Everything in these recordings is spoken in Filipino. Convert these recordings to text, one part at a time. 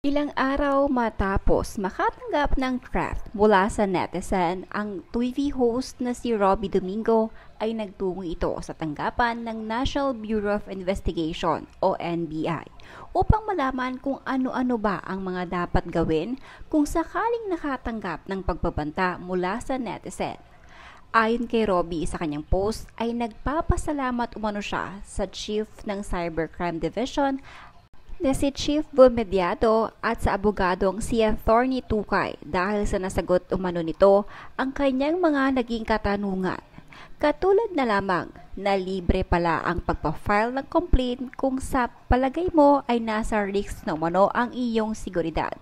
Ilang araw matapos makatanggap ng threat mula sa netizen, ang TV host na si Robbie Domingo ay nagtungo ito sa tanggapan ng National Bureau of Investigation o NBI upang malaman kung ano-ano ba ang mga dapat gawin kung sakaling nakatanggap ng pagbabanta mula sa netizen. Ayon kay Robbie sa kanyang post ay nagpapasalamat umano siya sa Chief ng Cybercrime Division na si Chief Bumediado at sa abogadong si Attorney Tukay dahil sa nasagot umano nito ang kanyang mga naging katanungan. Katulad na lamang na libre pala ang pagpa-file ng complaint kung sa palagay mo ay nasa risk na umano ang iyong seguridad.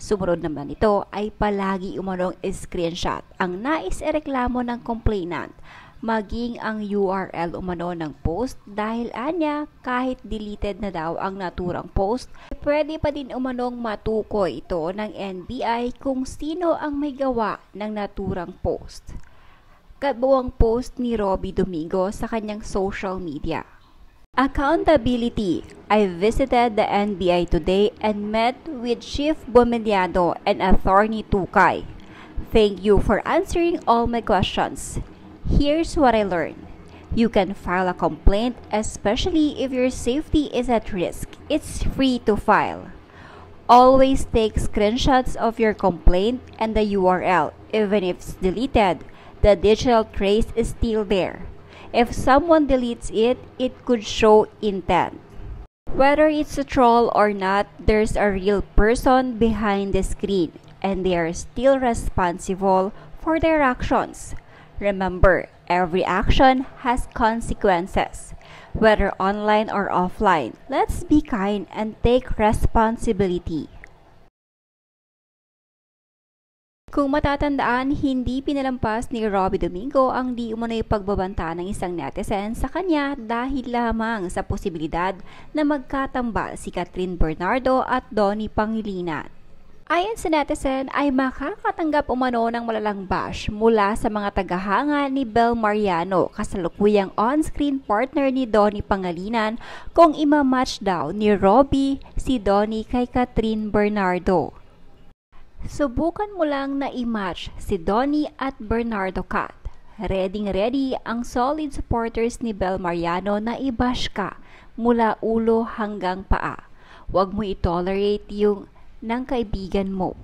Sumunod naman ito ay palagi umanong screenshot ang nais ireklamo ng complainant maging ang URL umano ng post dahil anya kahit deleted na daw ang naturang post, pwede pa din umanong matukoy ito ng NBI kung sino ang may gawa ng naturang post. Kabuang post ni Robbie Domingo sa kanyang social media. Accountability. I visited the NBI today and met with Chief Bumediado and Attorney Tukay. Thank you for answering all my questions. Here's what I learned. You can file a complaint, especially if your safety is at risk. It's free to file. Always take screenshots of your complaint and the URL. Even if it's deleted, the digital trace is still there. If someone deletes it, it could show intent. Whether it's a troll or not, there's a real person behind the screen, and they are still responsible for their actions. Remember, every action has consequences, whether online or offline. Let's be kind and take responsibility. Kung matatandaan, hindi pinalampas ni Robbie Domingo ang di umano'y pagbabanta ng isang netizen sa kanya dahil lamang sa posibilidad na magkatambal si Catherine Bernardo at Donnie Pangilinan. Ayon sa netizen ay makakatanggap umano ng malalang bash mula sa mga tagahanga ni Bel Mariano, kasalukuyang on-screen partner ni Donnie Pangilinan, kung imamatch daw ni Robbie si Donnie kay Catherine Bernardo. Subukan mo lang na i-match si Donnie at Bernardo Cat. Ready ang solid supporters ni Bel Mariano na i-bash ka mula ulo hanggang paa. Huwag mo i-tolerate yung ng kaibigan mo.